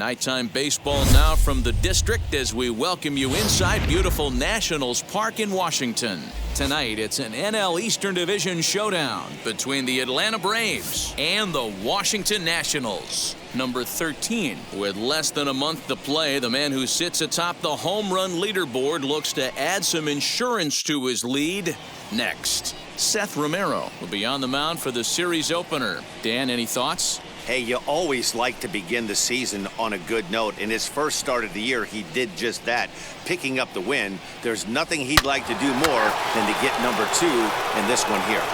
Nighttime baseball now from the district as we welcome you inside beautiful Nationals Park in Washington. Tonight, it's an NL Eastern Division showdown between the Atlanta Braves and the Washington Nationals. Number 13, with less than a month to play, the man who sits atop the home run leaderboard looks to add some insurance to his lead. Next, Seth Romero will be on the mound for the series opener. Dan, any thoughts? Hey, you always like to begin the season on a good note. In his first start of the year, he did just that, picking up the win. There's nothing he'd like to do more than to get number 2 in this one here.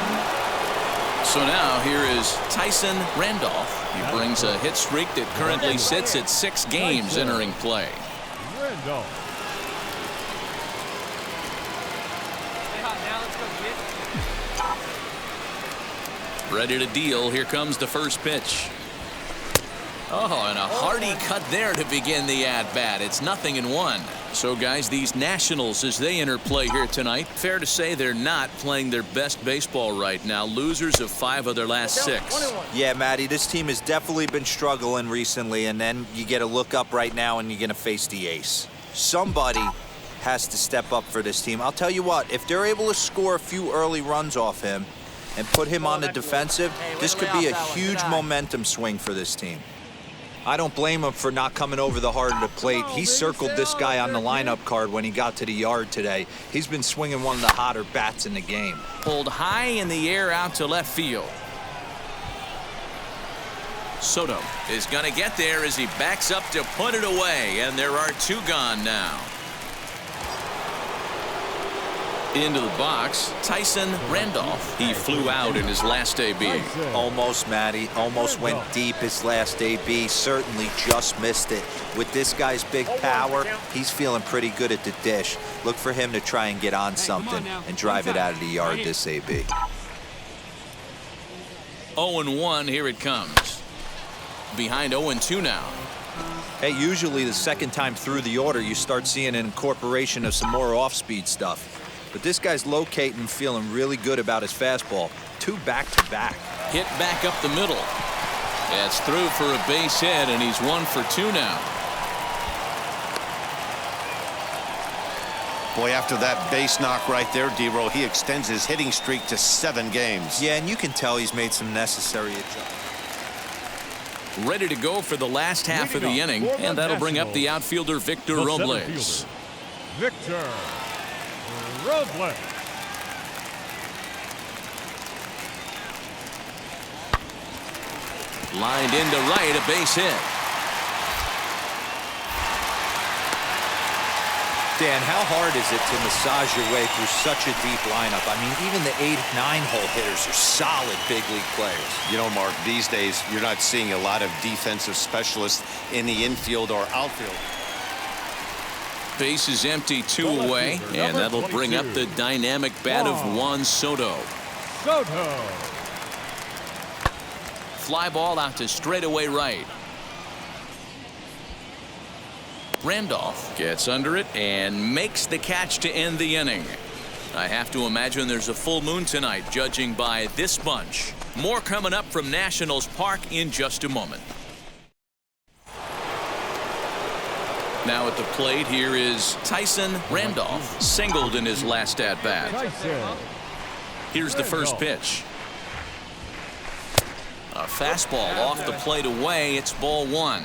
So now here is Tyson Randolph. He brings a hit streak that currently sits at 6 games entering play. Randolph. Ready to deal. Here comes the first pitch. Oh, and a hearty cut there to begin the at-bat. It's 0-1. So, guys, these Nationals, as they enter play here tonight, fair to say they're not playing their best baseball right now. Losers of 5 of their last 6. Yeah, Matty, this team has definitely been struggling recently, and then you get a look up right now and you're going to face the ace. Somebody has to step up for this team. I'll tell you what, if they're able to score a few early runs off him and put him on the defensive, this could be a huge momentum swing for this team. I don't blame him for not coming over the heart of the plate. He circled this guy on the lineup card when he got to the yard today. He's been swinging one of the hotter bats in the game. Pulled high in the air out to left field. Soto is going to get there as he backs up to put it away, and there are 2 gone now. Into the box, Tyson Randolph. He flew out in his last AB. Almost, Matty. Almost went deep his last AB. Certainly just missed it. With this guy's big power, he's feeling pretty good at the dish. Look for him to try and get on something and drive it out of the yard this AB. 0-1, here it comes. Behind 0-2 now. Hey, usually the second time through the order, you start seeing an incorporation of some more off-speed stuff. But this guy's locating, feeling really good about his fastball. 2 back-to-back. Hit back up the middle. That's through for a base hit, and he's 1 for 2 now. Boy, after that base knock right there, D-Row, he extends his hitting streak to 7 games. Yeah, and you can tell he's made some necessary adjustments. Ready to go for the last half of the inning, and that'll bring up the outfielder Victor Robles. Victor Robles. Lined into right, a base hit. Dan, how hard is it to massage your way through such a deep lineup? I mean, even the 8-9 hole hitters are solid big league players. You know, Mark, these days you're not seeing a lot of defensive specialists in the infield or outfield. Base is empty, 2 away, and that'll bring up the dynamic bat of Juan Soto. Fly ball out to straightaway right. Randolph gets under it and makes the catch to end the inning. I have to imagine there's a full moon tonight, judging by this bunch. More coming up from Nationals Park in just a moment. Now at the plate, here is Tyson Randolph, singled in his last at-bat. Here's the first pitch. A fastball off the plate away. It's ball 1.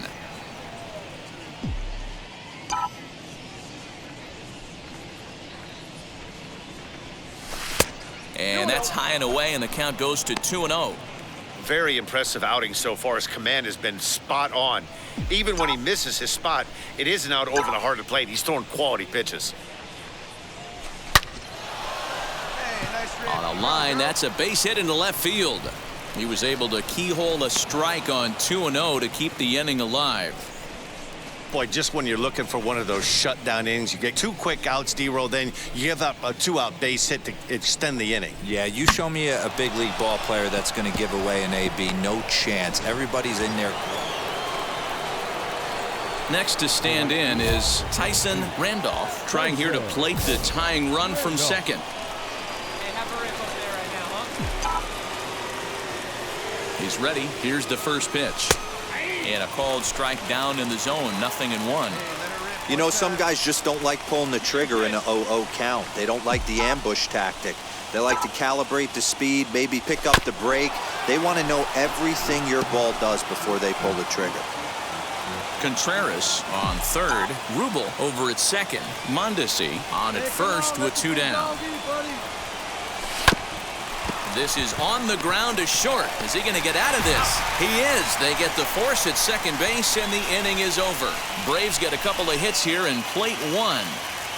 And that's high and away, and the count goes to 2-0. Very impressive outing so far. His command has been spot on. Even when he misses his spot, it isn't out over the heart of the plate. He's throwing quality pitches. On a line, that's a base hit into left field. He was able to keyhole a strike on 2-0 to keep the inning alive. Boy, just when you're looking for one of those shutdown innings, you get 2 quick outs, D-Row, then you give up a 2-out base hit to extend the inning. Yeah, you show me a big league ball player that's going to give away an AB. No chance. Everybody's in there. Next to stand in is Tyson Randolph, trying here to plate the tying run from second. He's ready. Here's the first pitch. And a called strike down in the zone, 0-1. You know, some guys just don't like pulling the trigger in an 0-0 count. They don't like the ambush tactic. They like to calibrate the speed, maybe pick up the break. They want to know everything your ball does before they pull the trigger. Contreras on third. Rubel over at second. Mondesi on at first with 2 down. This is on the ground to short. Is he going to get out of this? He is. They get the force at second base, and the inning is over. Braves get a couple of hits here in plate 1.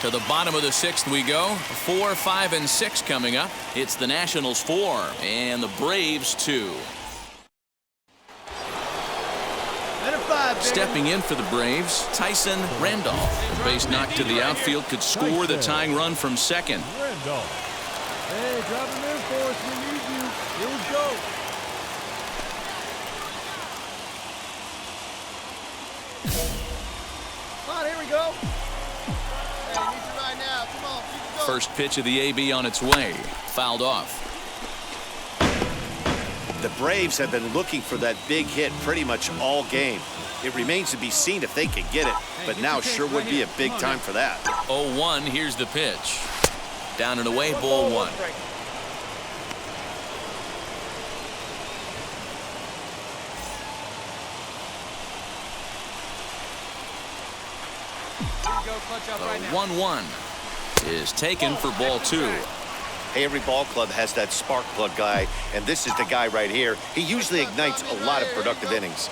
To the bottom of the 6th we go. 4, 5, and 6 coming up. It's the Nationals 4 and the Braves 2. Stepping in for the Braves, Tyson Randolph. The base knock to the outfield could score the tying run from second. Randolph. Hey, drop him in for us. We need you. Here we go. Come on, here we go. Hey, you need you right now. Come on, keep it going. First pitch of the AB on its way. Fouled off. The Braves have been looking for that big hit pretty much all game. It remains to be seen if they can get it, but now sure would be a big time for that. 0-1, here's the pitch. Down and away, ball 1. The 1-1 is taken for ball 2. Hey, every ball club has that spark plug guy, and this is the guy right here. He usually ignites a lot of productive innings.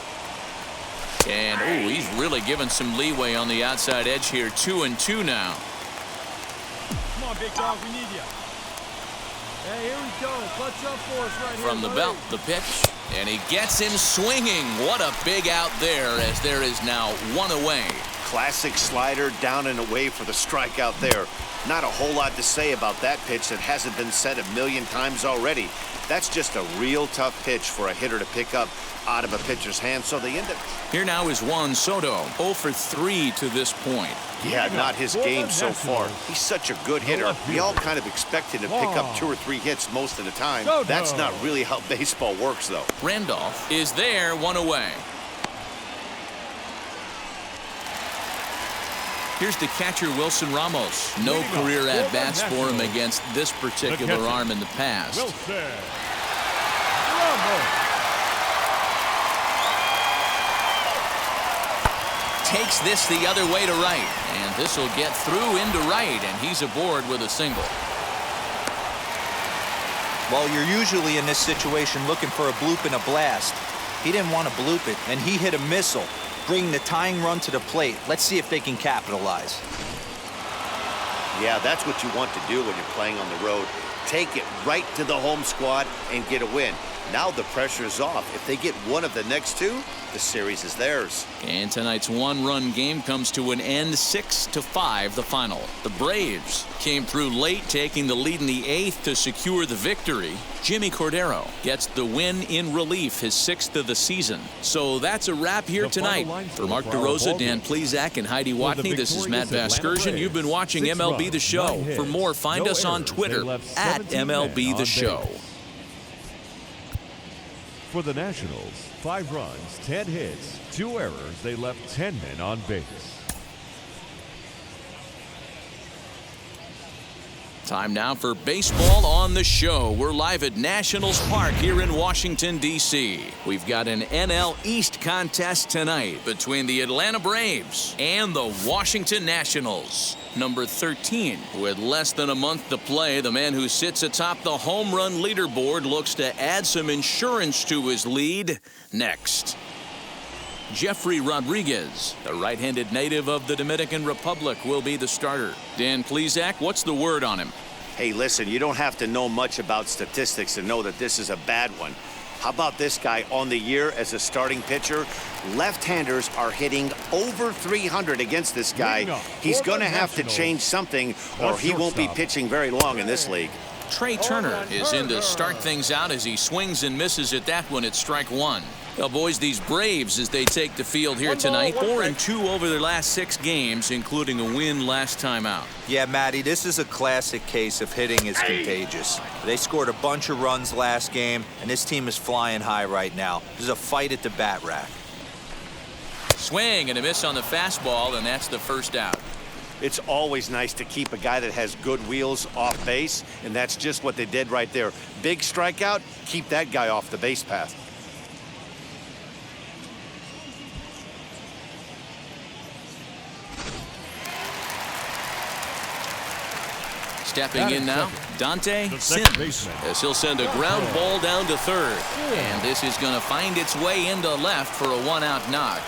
And, oh, he's really given some leeway on the outside edge here. 2-2 now. Come on, big dog. We need you. Hey, here we go. Clutch up for us right here. From the belt, the pitch. And he gets him swinging. What a big out there, as there is now 1 away. Classic slider down and away for the strikeout there. Not a whole lot to say about that pitch that hasn't been said a million times already. That's just a real tough pitch for a hitter to pick up out of a pitcher's hand, so they end up. Here now is Juan Soto, 0 for 3 to this point. Yeah, not his game so far. He's such a good hitter. We all kind of expect him to pick up 2 or 3 hits most of the time. That's not really how baseball works, though. Randolph is there, 1 away. Here's the catcher, Wilson Ramos. No career at-bats for him against this particular arm in the past. Wilson Ramos. Takes this the other way to right. And this will get through into right, and he's aboard with a single. Well, you're usually in this situation looking for a bloop and a blast. He didn't want to bloop it, and he hit a missile, bringing the tying run to the plate. Let's see if they can capitalize. Yeah, that's what you want to do when you're playing on the road. Take it right to the home squad and get a win. Now the pressure is off. If they get one of the next 2, the series is theirs. And tonight's 1-run game comes to an end, 6-5 the final. The Braves came through late, taking the lead in the 8th to secure the victory. Jimmy Cordero gets the win in relief, his 6th of the season. So that's a wrap here tonight. For Mark DeRosa, Dan Plesac, and Heidi Watney, this is Matt Vasgersian. You've been watching MLB The Show. For more, find us on Twitter at MLB The Show. For the Nationals, 5 runs, 10 hits, 2 errors. They left 10 men on base. Time now for baseball on the show. We're live at Nationals Park here in Washington, D.C. We've got an NL East contest tonight between the Atlanta Braves and the Washington Nationals. Number 13, with less than a month to play, the man who sits atop the home run leaderboard looks to add some insurance to his lead next. Jeffrey Rodriguez, the right-handed native of the Dominican Republic, will be the starter. Dan Plesac, what's the word on him? Hey, listen, you don't have to know much about statistics to know that this is a bad one. How about this guy on the year as a starting pitcher? Left-handers are hitting over 300 against this guy. He's going to have to change something or he won't be pitching very long in this league. Trey Turner is in to start things out as he swings and misses at that one at strike 1. Well, boys, these Braves, as they take the field here tonight, 4-2 over their last 6 games, including a win last time out. Yeah, Matty, this is a classic case of hitting is contagious. They scored a bunch of runs last game, and this team is flying high right now. There's a fight at the bat rack. Swing and a miss on the fastball, and that's the first out. It's always nice to keep a guy that has good wheels off base, and that's just what they did right there. Big strikeout, keep that guy off the base path. Stepping in now, Dante Sims, as he'll send a ground ball down to third. And this is going to find its way into left for a one-out knock.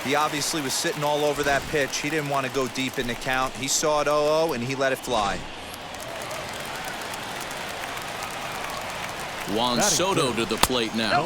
He obviously was sitting all over that pitch. He didn't want to go deep in the count. He saw it 0-0, and he let it fly. Juan Soto to the plate now.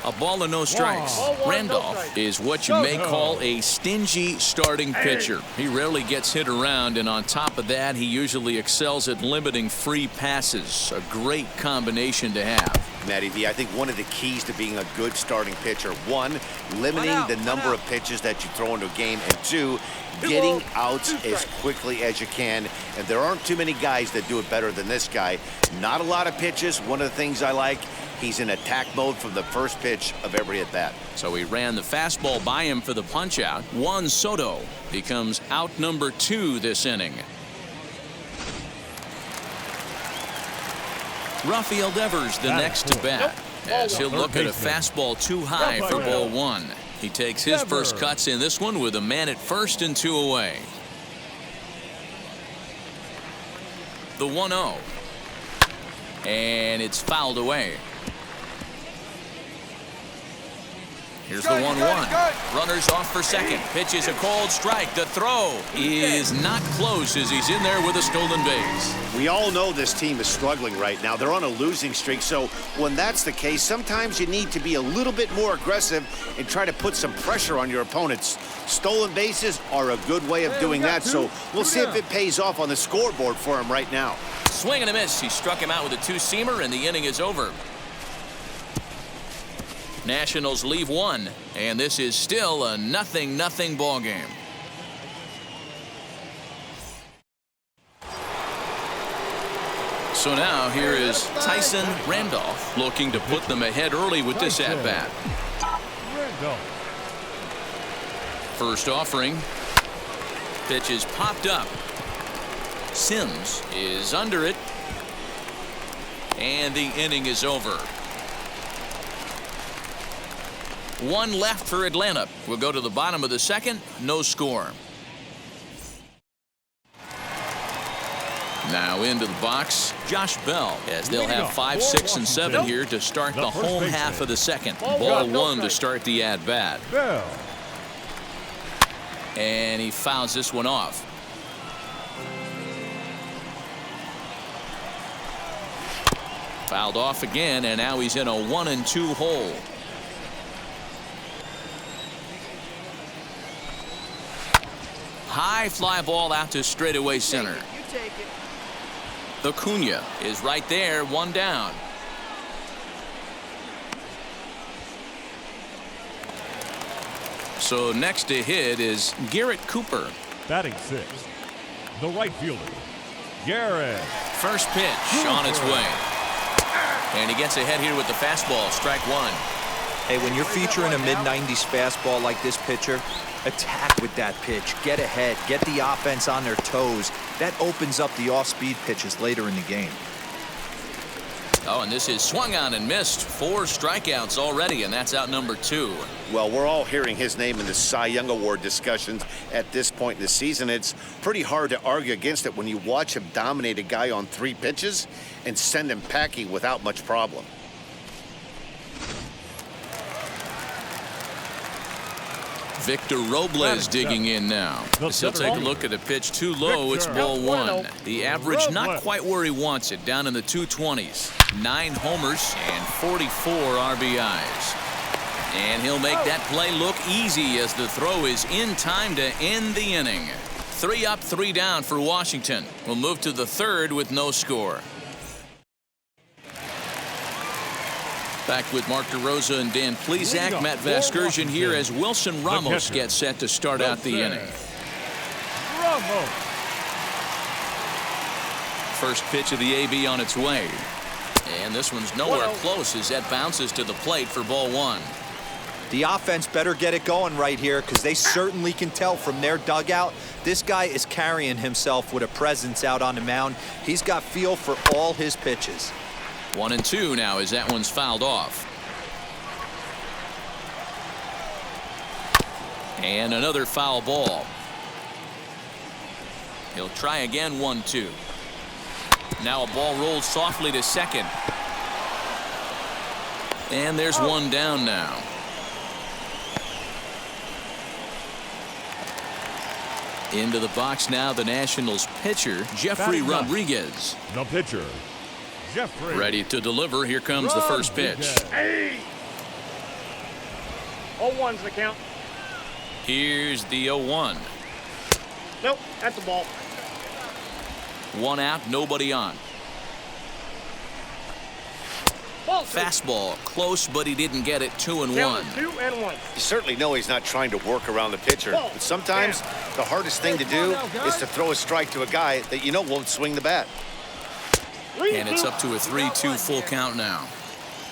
A ball and no strikes. Randolph is what you may call a stingy starting pitcher. He rarely gets hit around, and on top of that, he usually excels at limiting free passes. A great combination to have. Matty V, I think one of the keys to being a good starting pitcher, one, limiting the number of pitches that you throw into a game, and two, getting outs as quickly as you can. And there aren't too many guys that do it better than this guy. Not a lot of pitches. One of the things I like, he's in attack mode from the first pitch of every at-bat. So he ran the fastball by him for the punch-out. Juan Soto becomes out number 2 this inning. Rafael Devers the next to bat, as he'll look at a fastball too high for ball 1. He takes his first cuts in this one with a man at first and 2 away. The 1-0. And it's fouled away. Here's the 1-1. Runners off for second. Pitch is a called strike. The throw is not close as he's in there with a stolen base. We all know this team is struggling right now. They're on a losing streak, so when that's the case, sometimes you need to be a little bit more aggressive and try to put some pressure on your opponents. Stolen bases are a good way of doing that, so we'll see if it pays off on the scoreboard for him right now. Swing and a miss. He struck him out with a two-seamer, and the inning is over. Nationals leave 1, and this is still a 0-0 ball game. So now here is Tyson Randolph looking to put them ahead early with this at-bat. First offering. Pitch is popped up. Sims is under it, and the inning is over. 1 left for Atlanta. We'll go to the bottom of the second. No score. Now into the box, Josh Bell, as they'll have 5, 6, and 7 here to start the home half of the second. Ball 1 to start the at-bat. And he fouls this one off. Fouled off again, and now he's in a 1-2 hole. High fly ball out to straightaway center. Acuna is right there, 1 down. So next to hit is Garrett Cooper. Batting 6th, the right fielder, Garrett. First pitch on its way. And he gets ahead here with the fastball, strike 1. Hey, when you're featuring a mid-90s fastball like this pitcher, attack with that pitch. Get ahead. Get the offense on their toes. That opens up the off-speed pitches later in the game. Oh, and this is swung on and missed. 4 strikeouts already, and that's out number 2. Well, we're all hearing his name in the Cy Young Award discussions at this point in the season. It's pretty hard to argue against it when you watch him dominate a guy on 3 pitches and send him packing without much problem. Victor Robles digging in now. He'll take a look at the pitch too low. It's ball 1. The average not quite where he wants it, down in the 220s. 9 homers and 44 RBIs. And he'll make that play look easy as the throw is in time to end the inning. 3 up, 3 down for Washington. We'll move to the 3rd with no score. Back with Mark DeRosa and Dan Plesac. Matt Vasgersian here as Wilson Ramos gets set to start out the inning. First pitch of the AB on its way. And this one's nowhere close as that bounces to the plate for ball 1. The offense better get it going right here because they certainly can tell from their dugout. This guy is carrying himself with a presence out on the mound. He's got feel for all his pitches. 1-2 now as that one's fouled off. And another foul ball. He'll try again. 1-2. Now a ball rolls softly to second. And there's one down now. Into the box now, the Nationals pitcher, Jeffrey Rodriguez. The pitcher, Jeffrey. Ready to deliver. Here comes the first pitch. Hey! 0-1's the count. Here's the 0-1. Nope, that's a ball. 1 out, nobody on. Ball. Fastball, close, but he didn't get it. 2-1. 2-1. You certainly know he's not trying to work around the pitcher. But sometimes the hardest thing to do is to throw a strike to a guy that you know won't swing the bat. And it's up to a 3-2 full count now.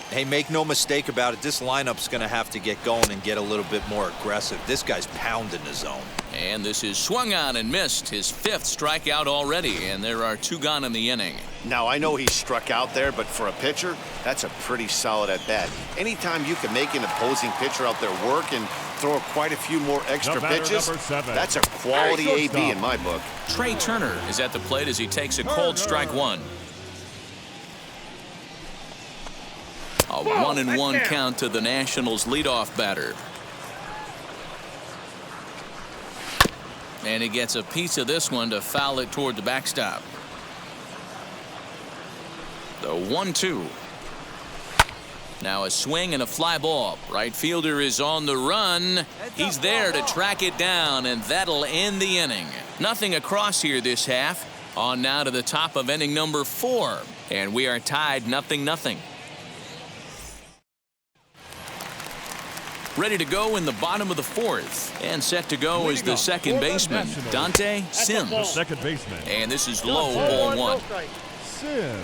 Hey, make no mistake about it. This lineup's going to have to get going and get a little bit more aggressive. This guy's pounding the zone. And this is swung on and missed. His 5th strikeout already, and there are 2 gone in the inning. Now, I know he struck out there, but for a pitcher, that's a pretty solid at-bat. Anytime you can make an opposing pitcher out there work and throw quite a few more extra pitches, that's a quality AB in my book. Trey Turner is at the plate as he takes a cold strike 1. A 1-1 count to the Nationals leadoff batter. And he gets a piece of this one to foul it toward the backstop. The 1-2. Now a swing and a fly ball. Right fielder is on the run. He's there to track it down, and that'll end the inning. Nothing across here this half. On now to the top of inning number 4. And we are tied 0-0. Ready to go in the bottom of the 4th. And set to go is the second baseman, Dante Sims. Second baseman. And this is low, ball 1. Sims.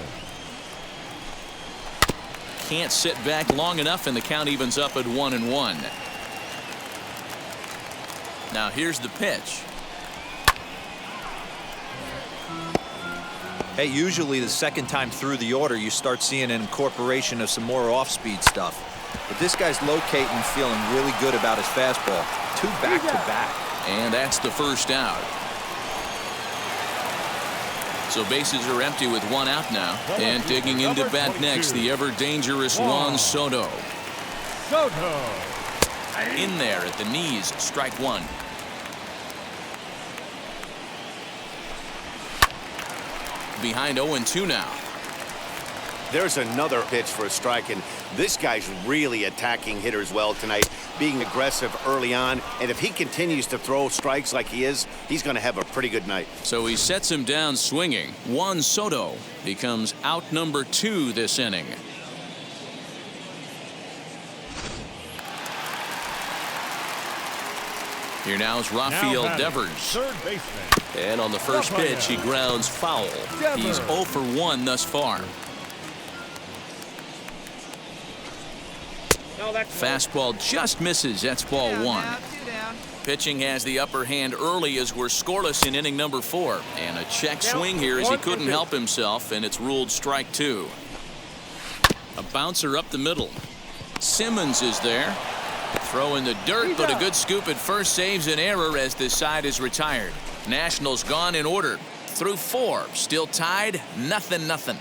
Can't sit back long enough, and the count evens up at 1-1. Now here's the pitch. Hey, usually the second time through the order, you start seeing an incorporation of some more off-speed stuff. But this guy's locating and feeling really good about his fastball. 2 back-to-back. And that's the first out. So bases are empty with 1 out now. And digging into bat next, the ever-dangerous Juan Soto. In there at the knees, strike 1. Behind 0-2 now. There's another pitch for a strike, and this guy's really attacking hitters well tonight, being aggressive early on. And if he continues to throw strikes like he is, he's going to have a pretty good night. So he sets him down swinging. Juan Soto becomes out number 2 this inning. Here now is Rafael Devers. Third baseman. And on the first pitch, he grounds foul. He's 0 for 1 thus far. Fastball just misses. That's ball 1. Pitching has the upper hand early as we're scoreless in inning number 4. And a check swing here as he couldn't help himself, and it's ruled strike 2. A bouncer up the middle. Simmons is there. Throw in the dirt, but a good scoop at first saves an error as this side is retired. Nationals gone in order. Through 4. Still tied. 0-0.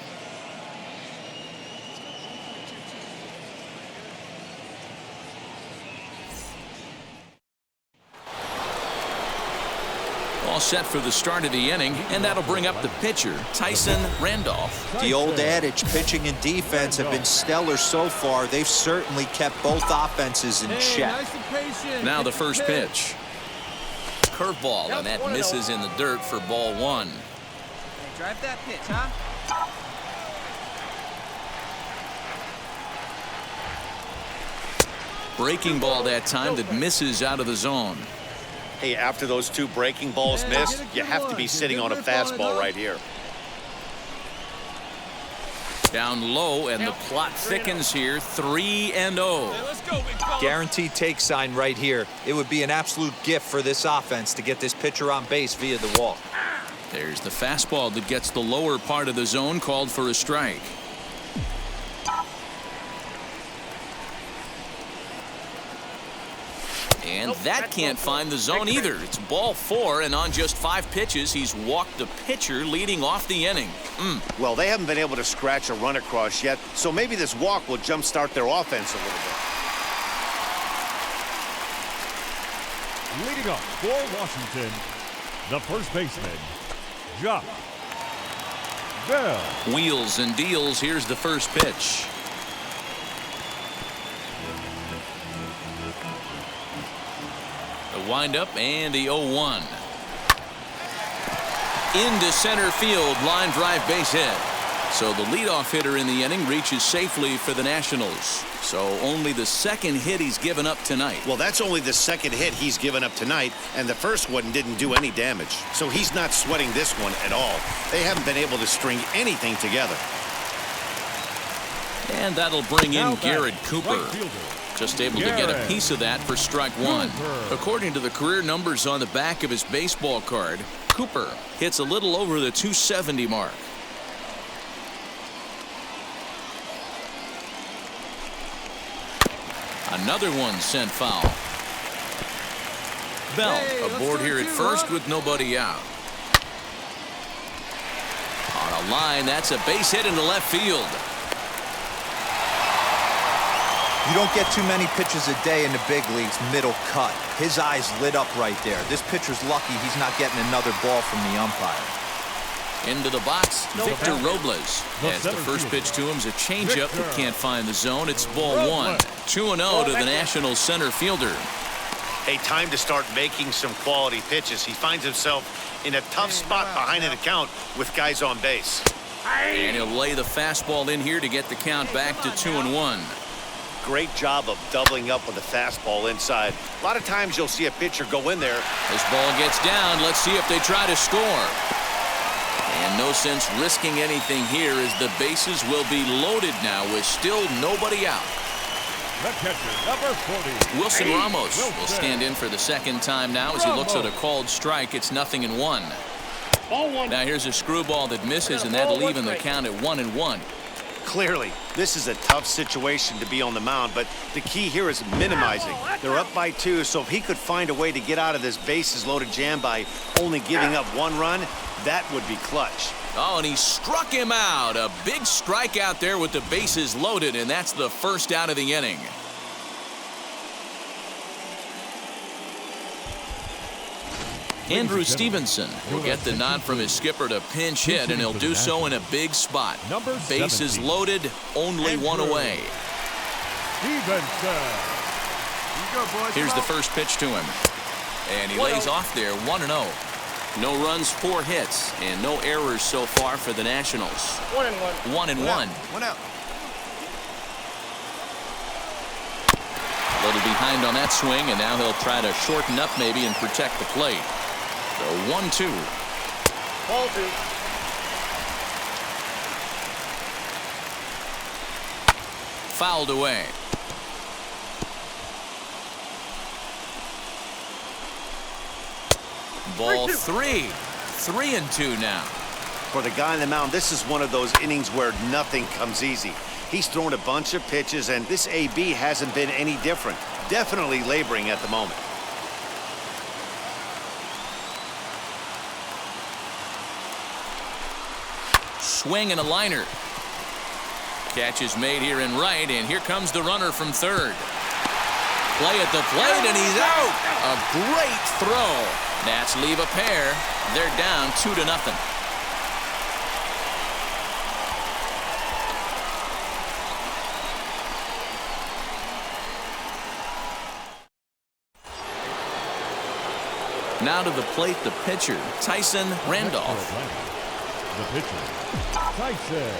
All set for the start of the inning, and that'll bring up the pitcher, Tyson Randolph. The old adage, pitching and defense have been stellar so far. They've certainly kept both offenses in check. Now the first pitch. Curveball, and that misses in the dirt for ball 1. Hey, drive that pitch, huh? Breaking ball that time that misses out of the zone. Hey, after those 2 breaking balls missed, you have to be sitting on a fastball right here. Down low, and the plot thickens here. 3-0. Let's go, big fella. Guaranteed take sign right here. It would be an absolute gift for this offense to get this pitcher on base via the walk. There's the fastball that gets the lower part of the zone, called for a strike. And that can't find the zone either. It's ball 4, and on just 5 pitches, he's walked the pitcher, leading off the inning. Well, they haven't been able to scratch a run across yet, so maybe this walk will jumpstart their offense a little bit. Leading up for Washington, the first baseman, Josh Bell. Wheels and deals. Here's the first pitch. The windup and the 0-1. Into center field, line drive base hit. So the leadoff hitter in the inning reaches safely for the Nationals. So only the second hit he's given up tonight. Well, that's only the second hit he's given up tonight, and the first one didn't do any damage. So he's not sweating this one at all. They haven't been able to string anything together. And that'll bring in Now Garrett back, Cooper. right fielder, Just able to get a Garrett piece of that for strike 1. Cooper. According to the career numbers on the back of his baseball card, Cooper hits a little over the 270 mark. Another one sent foul. Bell aboard here at first with nobody out. On a line, that's a base hit into left field. You don't get too many pitches a day in the big leagues middle cut. His eyes lit up right there. This pitcher's lucky he's not getting another ball from the umpire. Into the box, Victor Robles. As the center first fielder, pitch to him is a changeup that Victor can't find the zone. It's ball 1. 2-0 to the Nationals center fielder. Hey, time to start making some quality pitches. He finds himself in a tough spot behind an account with guys on base. And he'll lay the fastball in here to get the count back to 2-1. Great job of doubling up with the fastball inside. A lot of times you'll see a pitcher go in there. This ball gets down. Let's see if they try to score. And no sense risking anything here, as the bases will be loaded now with still nobody out. The catcher, number 40. Wilson Ramos will stand in for the second time now as he looks at a called strike. It's 0-1. Ball 1. Now here's a screwball that misses, and that'll even the count at 1-1. Clearly, this is a tough situation to be on the mound, but the key here is minimizing. They're up by 2, so if he could find a way to get out of this bases-loaded jam by only giving up 1 run, that would be clutch. Oh, and he struck him out. A big strike out there with the bases loaded, and that's the first out of the inning. Andrew Stevenson will get the nod from his skipper to pinch hit, and he'll do so in a big spot. Bases loaded, only 1 away. Stevenson. Here's the first pitch to him. And he lays off there, 1-0. No runs, 4 hits, and no errors so far for the Nationals. 1-1. 1-1. 1 out. A little behind on that swing, and now he'll try to shorten up maybe and protect the plate. So 1-2. Ball 2. Fouled away. Ball 3. 3-2 now. For the guy on the mound, this is one of those innings where nothing comes easy. He's thrown a bunch of pitches, and this AB hasn't been any different. Definitely laboring at the moment. Swing and a liner. Catch is made here in right, and here comes the runner from third. Play at the plate, and he's out. A great throw. Nats leave a pair. They're down 2-0. Now to the plate, the pitcher, Tyson Randolph. The pitcher, Tyson.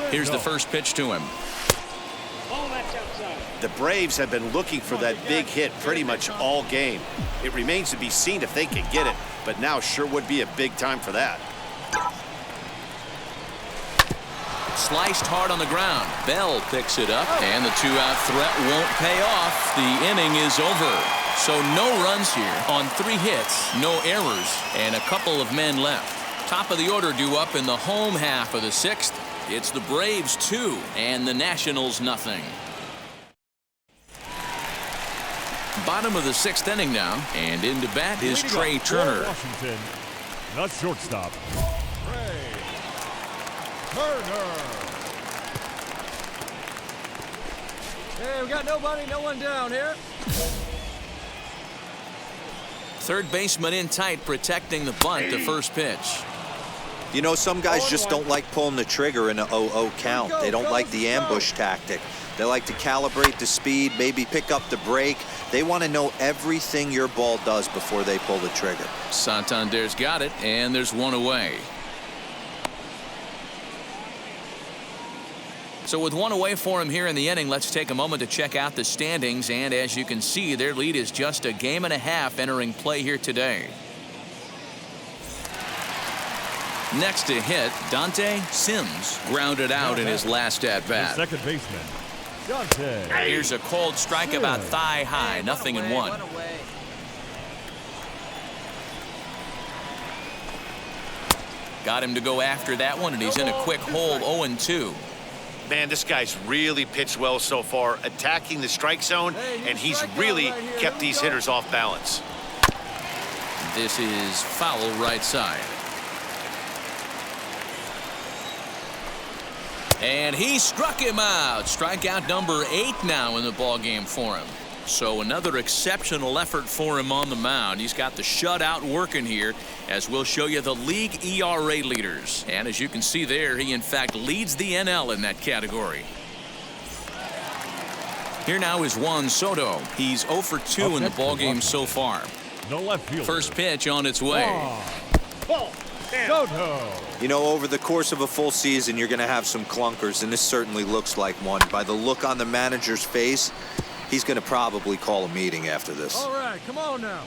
Here's the first pitch to him. Ball that's outside. The Braves have been looking for that big hit pretty much all game. It remains to be seen if they can get it, but now sure would be a big time for that. Sliced hard on the ground. Bell picks it up, and the two-out threat won't pay off. The inning is over. So no runs here on 3 hits, no errors, and a couple of men left. Top of the order due up in the home half of the 6th. It's the Braves 2 and the Nationals nothing. Bottom of the 6th inning now, and into bat is Trey Turner. Washington, the shortstop, Trey Turner. Hey, we got nobody, no one down here. Third baseman in tight, protecting the bunt, the first pitch. You know, some guys just don't like pulling the trigger in an 0-0 count. They don't like the ambush tactic. They like to calibrate the speed, maybe pick up the break. They want to know everything your ball does before they pull the trigger. Santander's got it, and there's one away. So with one away for him here in the inning, let's take a moment to check out the standings. And as you can see, their lead is just a game and a half entering play here today. Next to hit, Dante Sims grounded out in his last at-bat. Second baseman, Dante. Here's a cold strike about thigh high, nothing in one. Got him to go after that one, and he's in a quick hole, 0-2. Man, this guy's really pitched well so far, attacking the strike zone, and he's really kept these hitters off balance. This is foul right side. And he struck him out. Strikeout number 8 now in the ballgame for him. So another exceptional effort for him on the mound. He's got the shutout working here, as we'll show you the league ERA leaders. And as you can see there, he in fact leads the NL in that category. Here now is Juan Soto. He's 0 for 2 in the ballgame so far. No left field. First pitch on its way. Ball. Soto. You know, over the course of a full season, you're going to have some clunkers, and this certainly looks like one. By the look on the manager's face, he's going to probably call a meeting after this. All right, come on now.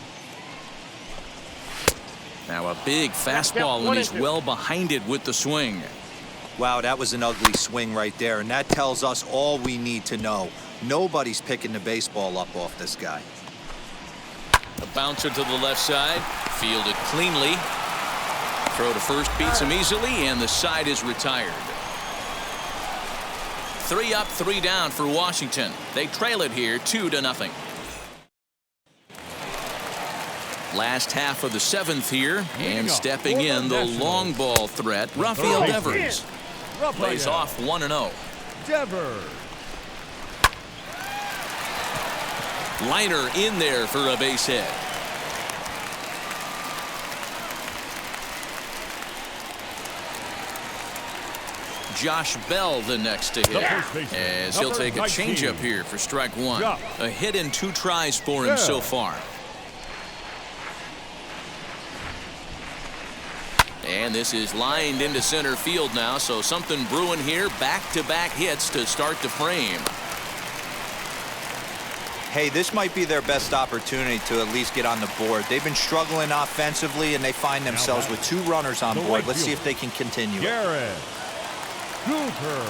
Now a big fastball, and he's well behind it with the swing. Wow, that was an ugly swing right there, and that tells us all we need to know. Nobody's picking the baseball up off this guy. A bouncer to the left side, fielded cleanly. Throw to first beats him easily, and the side is retired. 3 up, 3 down for Washington. They trail it here 2-0. Last half of the 7th here, and stepping in the long ball threat, Rafael Devers. Plays off 1-0. Devers. Liner in there for a base hit. Josh Bell the next to hit, as he'll take a changeup here for strike 1. A hit in 2 tries for him so far. And this is lined into center field now, so something brewing here. Back-to-back hits to start the frame. Hey, this might be their best opportunity to at least get on the board. They've been struggling offensively, and they find themselves with 2 runners on board. Let's see if they can continue. Garrett Cooper.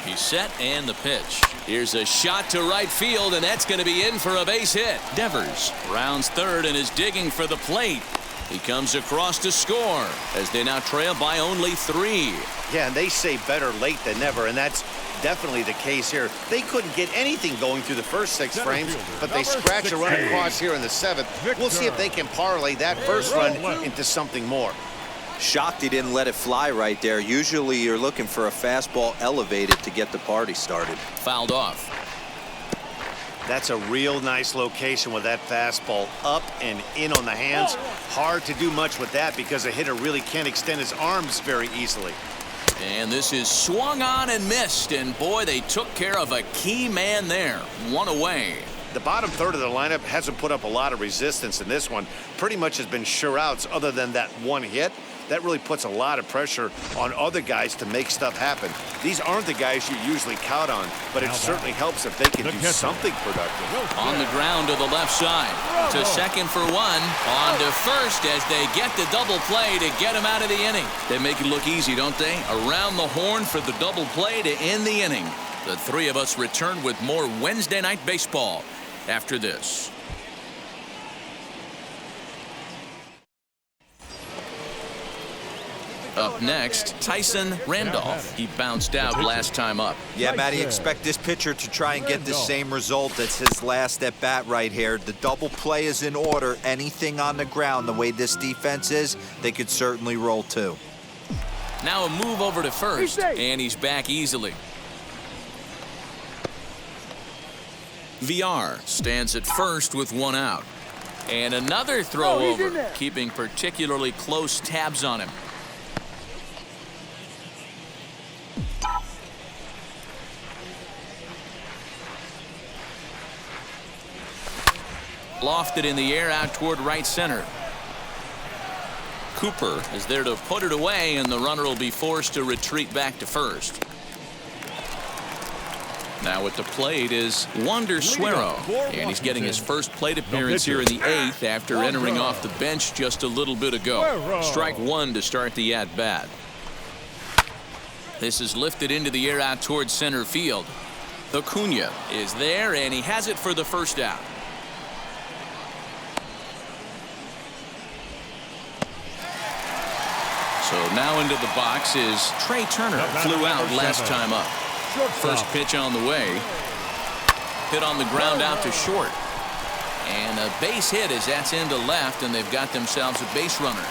He's set, and the pitch. Here's a shot to right field, and that's going to be in for a base hit. Devers rounds third and is digging for the plate. He comes across to score as they now trail by only 3. Yeah, and they say better late than never, and that's definitely the case here. They couldn't get anything going through the first 6 frames, but they scratch a run across here in the 7th. We'll see if they can parlay that first run into something more. Shocked he didn't let it fly right there. Usually you're looking for a fastball elevated to get the party started. Fouled off. That's a real nice location with that fastball up and in on the hands. Hard to do much with that because a hitter really can't extend his arms very easily. And this is swung on and missed, and boy, they took care of a key man there. 1 away. The bottom third of the lineup hasn't put up a lot of resistance in this one. Pretty much has been sure outs other than that one hit. That really puts a lot of pressure on other guys to make stuff happen. These aren't the guys you usually count on, but it certainly helps if they can do something productive. On the ground to the left side. To second for one. On to first as they get the double play to get him out of the inning. They make it look easy, don't they? Around the horn for the double play to end the inning. The three of us return with more Wednesday Night Baseball after this. Up next, Tyson Randolph. He bounced out last time up. Yeah, Matty, expect this pitcher to try and get the same result as his last at bat right here. The double play is in order. Anything on the ground, the way this defense is, they could certainly roll too. Now a move over to first, and he's back easily. VR stands at first with one out. And another throw over, keeping particularly close tabs on him. Lofted in the air out toward right center. Cooper is there to put it away, and the runner will be forced to retreat back to first. Now at the plate is Wander Suero, and he's getting his first plate appearance here in the 8th after entering off the bench just a little bit ago. Strike one to start the at-bat. This is lifted into the air out towards center field. Acuna is there, and he has it for the first out. So now into the box is Trey Turner. Flew out last time up. First pitch on the way. Hit on the ground out to short. And a base hit as that's into left, and they've got themselves a base runner.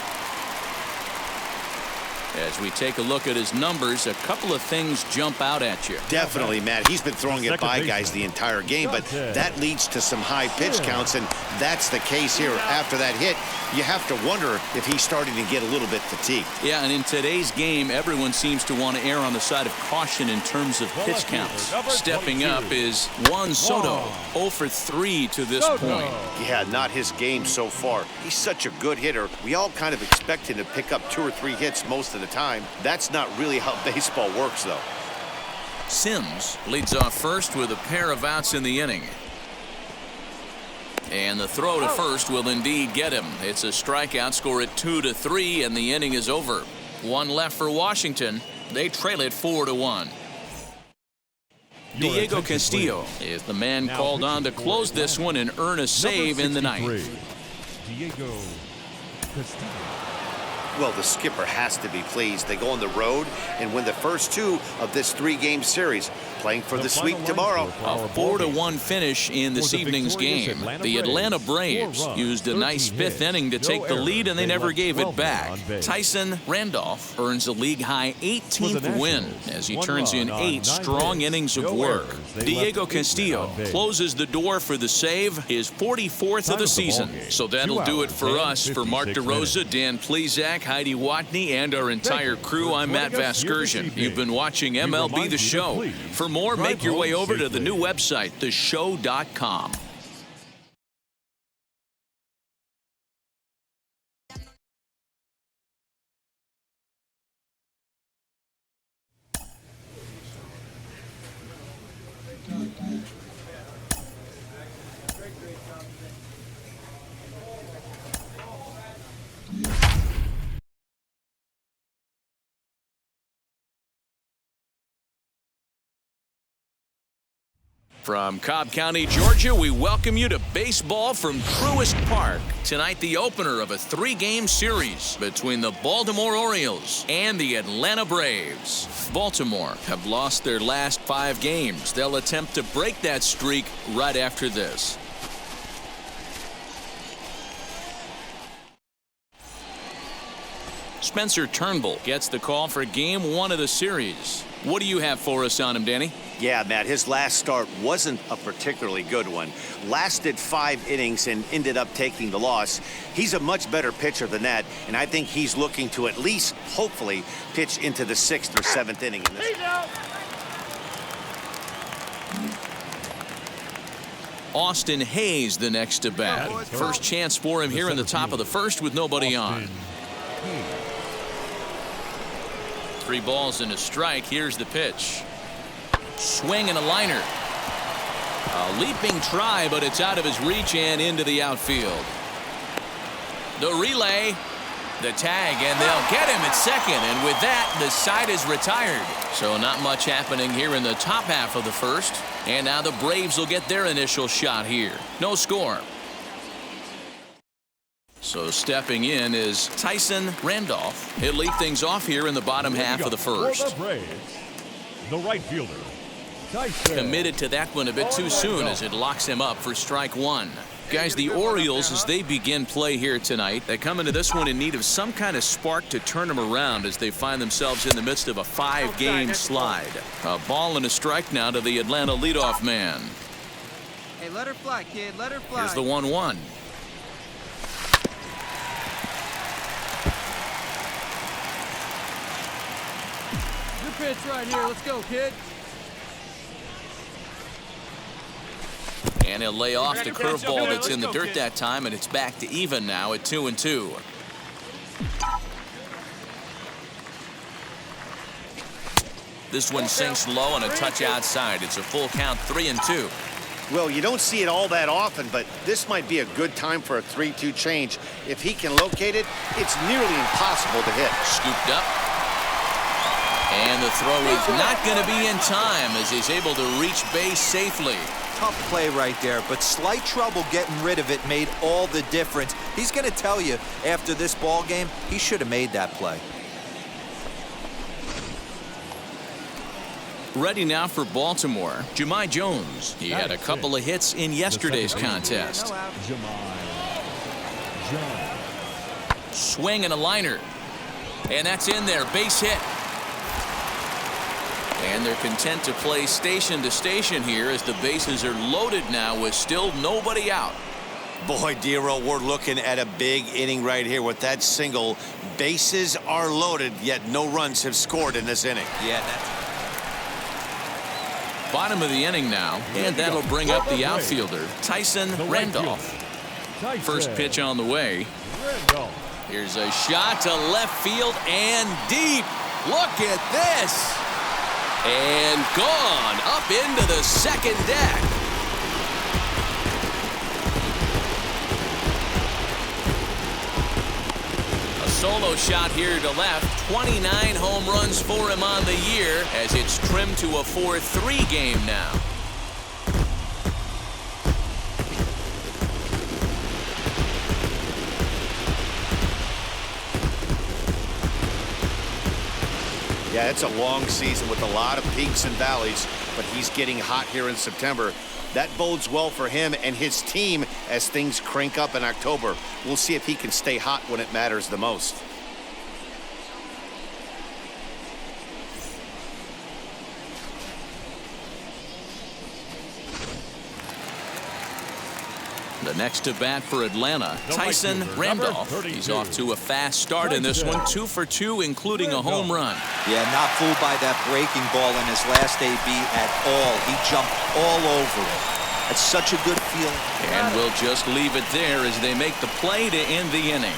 As we take a look at his numbers, a couple of things jump out at you. Definitely, Matt. He's been throwing it by guys the entire game, but that leads to some high pitch counts, and that's the case here. After that hit, you have to wonder if he's starting to get a little bit fatigued. Yeah, and in today's game, everyone seems to want to err on the side of caution in terms of pitch counts. Stepping up is Juan Soto, 0 for 3 to this point. Yeah, not his game so far. He's such a good hitter. We all kind of expect him to pick up 2 or 3 hits most of the time. That's not really how baseball works, though. Sims leads off first with a pair of outs in the inning. And the throw to first will indeed get him. It's a strikeout, score at 2-3, and the inning is over. One left for Washington. They trail it 4-1. Diego Castillo is the man called on to close this one and earn a save in the ninth. Diego Castillo. Well, the skipper has to be pleased. They go on the road and win the first 2 of this 3-game series, playing for the sweep tomorrow. A 4-1 finish in this evening's game. The Atlanta Braves used a nice 5th inning to take the lead, and they never gave it back. Tyson Randolph earns a league-high 18th win as he turns in 8 strong innings of work. Diego Castillo closes the door for the save, his 44th of the season. So that'll do it for us. For Mark DeRosa, Dan Plezak, Heidi Watney, and our entire crew, I'm Matt Vasgersian. You've been watching MLB The Show. For more, make your way over to the new website, theshow.com. From Cobb County, Georgia, we welcome you to baseball from Truist Park. Tonight, the opener of a 3-game series between the Baltimore Orioles and the Atlanta Braves. Baltimore have lost their last 5 games. They'll attempt to break that streak right after this. Spencer Turnbull gets the call for Game 1 of the series. What do you have for us on him, Danny? Yeah, Matt, his last start wasn't a particularly good one. Lasted 5 innings and ended up taking the loss. He's a much better pitcher than that, and I think he's looking to at least, hopefully, pitch into the 6th or 7th inning in this. Austin Hayes the next to bat. First chance for him here in the top of the first with nobody on. 3 balls and a strike. Here's the pitch. Swing and a liner. A leaping try, but it's out of his reach and into the outfield. The relay. The tag, and they'll get him at second, and with that, the side is retired. So not much happening here in the top half of the first, and now the Braves will get their initial shot here. No score. So stepping in is Tyson Randolph. He'll lead things off here in the bottom half of the first. For the Braves, the right fielder, Tyson. Committed to that one a bit too soon as it locks him up for strike 1. Guys, the Orioles, as they begin play here tonight, they come into this one in need of some kind of spark to turn them around as they find themselves in the midst of a 5-game slide. A ball and a strike now to the Atlanta leadoff man. Hey, let her fly, kid. Let her fly. Here's the 1-1. Your pitch right here. Let's go, kid. And he'll lay off the curveball that's in the dirt that time, and it's back to even now at 2-2. This one sinks low and a touch outside. It's a full count, 3-2. Well, you don't see it all that often, but this might be a good time for a 3-2 change. If he can locate it, it's nearly impossible to hit. Scooped up. And the throw is not going to be in time as he's able to reach base safely. Tough play right there, but slight trouble getting rid of it made all the difference. He's going to tell you after this ball game, he should have made that play. Ready now for Baltimore, Jahmai Jones. He had a couple of hits in yesterday's contest. Swing and a liner. And that's in there, base hit. And they're content to play station to station here as the bases are loaded now with still nobody out. Boy, Dero, we're looking at a big inning right here with that single. Bases are loaded, yet no runs have scored in this inning. Yeah, that's... Bottom of the inning now, and that'll bring up the outfielder, Tyson Randolph. First pitch on the way. Here's a shot to left field and deep. Look at this. And gone up into the second deck. A solo shot here to left. 29 home runs for him on the year as it's trimmed to a 4-3 game now. Yeah, it's a long season with a lot of peaks and valleys, but he's getting hot here in September. That bodes well for him and his team as things crank up in October. We'll see if he can stay hot when it matters the most. The next to bat for Atlanta, Tyson Randolph. He's off to a fast start in this one, 2 for 2, including a home run. Yeah, not fooled by that breaking ball in his last AB at all. He jumped all over it. That's such a good feeling. And we'll just leave it there as they make the play to end the inning.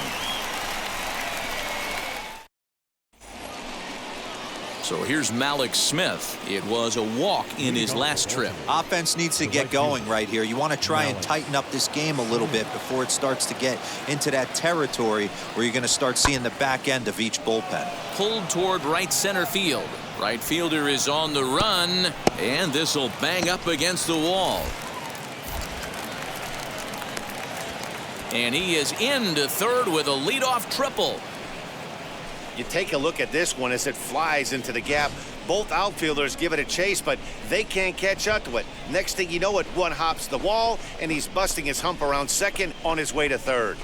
So here's Malik Smith. It was a walk in his last trip. Offense needs to get going right here. You want to try and tighten up this game a little bit before it starts to get into that territory where you're going to start seeing the back end of each bullpen. Pulled toward right center field. Right fielder is on the run, and this will bang up against the wall. And he is into third with a leadoff triple. You take a look at this one as it flies into the gap. Both outfielders give it a chase, but they can't catch up to it. Next thing you know it, one hops the wall, and he's busting his hump around second on his way to third.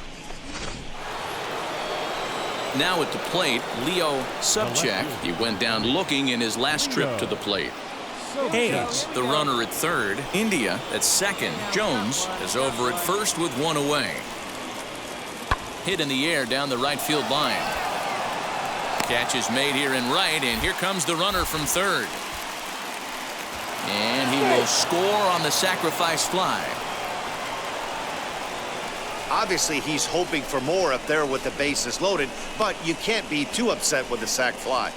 Now at the plate, Leo Subcheck. He went down looking in his last trip to the plate. Hayes, the runner at third. India at second. Jones is over at first with one away. Hit in the air down the right field line. Catch is made here in right, and here comes the runner from third. And he will score on the sacrifice fly. Obviously, he's hoping for more up there with the bases loaded, but you can't be too upset with the sac fly.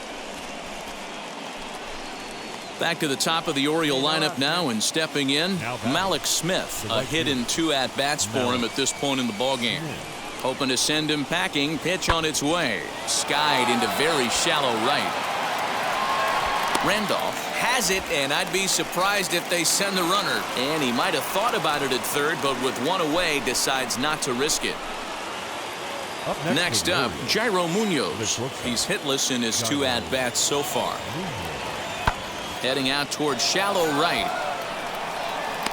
Back to the top of the Oriole lineup now, and stepping in, Malik Smith. A hit and 2 at-bats for him at this point in the ballgame. Hoping to send him packing. Pitch on its way. Skied into very shallow right. Randolph has it, and I'd be surprised if they send the runner. And he might have thought about it at third, but with one away, decides not to risk it. Next up, Jairo Munoz. He's hitless in his 2 at-bats so far. Heading out towards shallow right.